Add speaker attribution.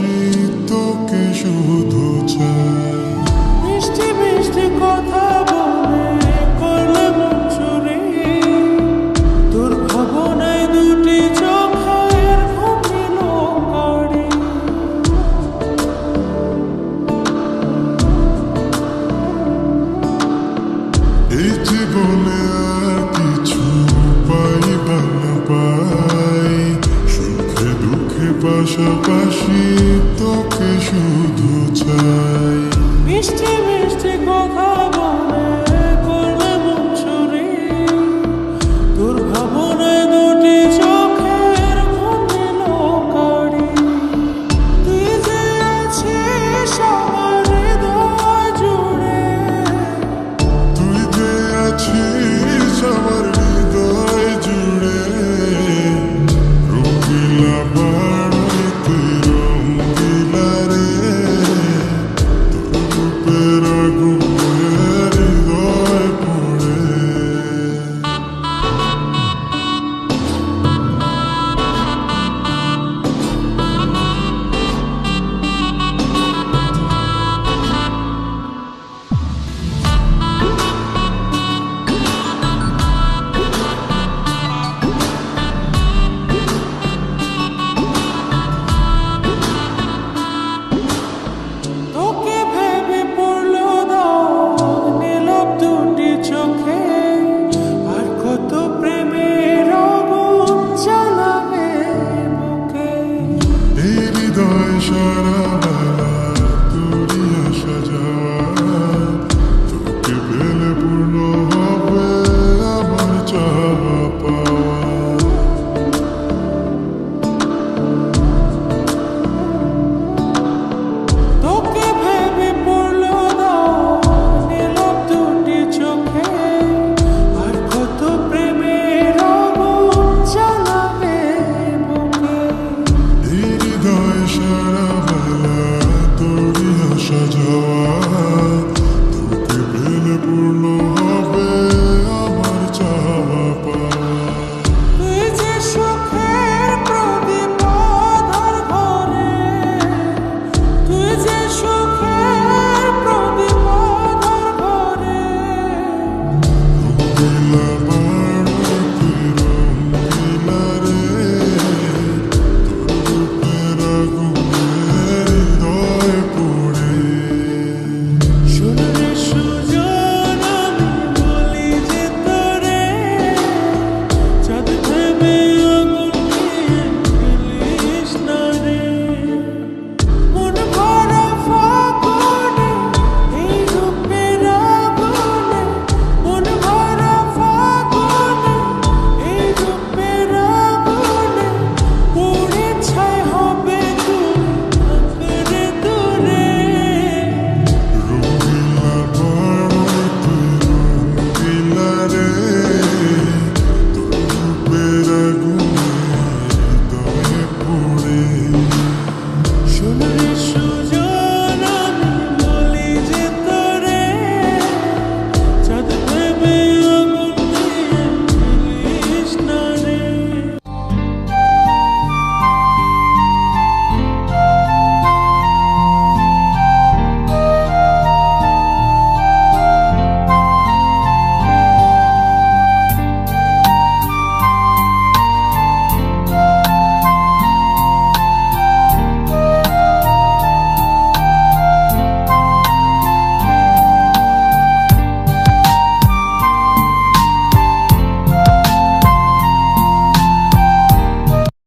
Speaker 1: ভালোবাসি তোকে শুধু চাই।
Speaker 2: মিষ্টি মিষ্টি কথা বলে করলে মন চুরি, তোর ভাবনায় দুটি চোখের ঘুম দিল কারি।
Speaker 1: এই জীবনে আর কিছু পাই বা না পাই, সুখে দুঃখে পাশাপাশি তোকে শুধু চাই।
Speaker 2: মিষ্টি মিষ্টি কথা বলে করলে মন চুরি, তোর ভাবনায় দুটি চোখের ঘুম দিল কারি। তুই যে আছিস আমার হৃদয় জুড়ে,
Speaker 1: তুই যে আছিস আমার হৃদয় জুড়ে, রঙিলা বাড়ি তুই রঙিলা রে, তোর রূপের আগুনে হৃদয় পড়ে।
Speaker 2: তোকে ভেবে পড়লো দাগ নীলাভ দুটি চোখে, আর কত প্রেমের আগুন জ্বালাবে বুকে।
Speaker 1: এই হৃদয় সারা বেলা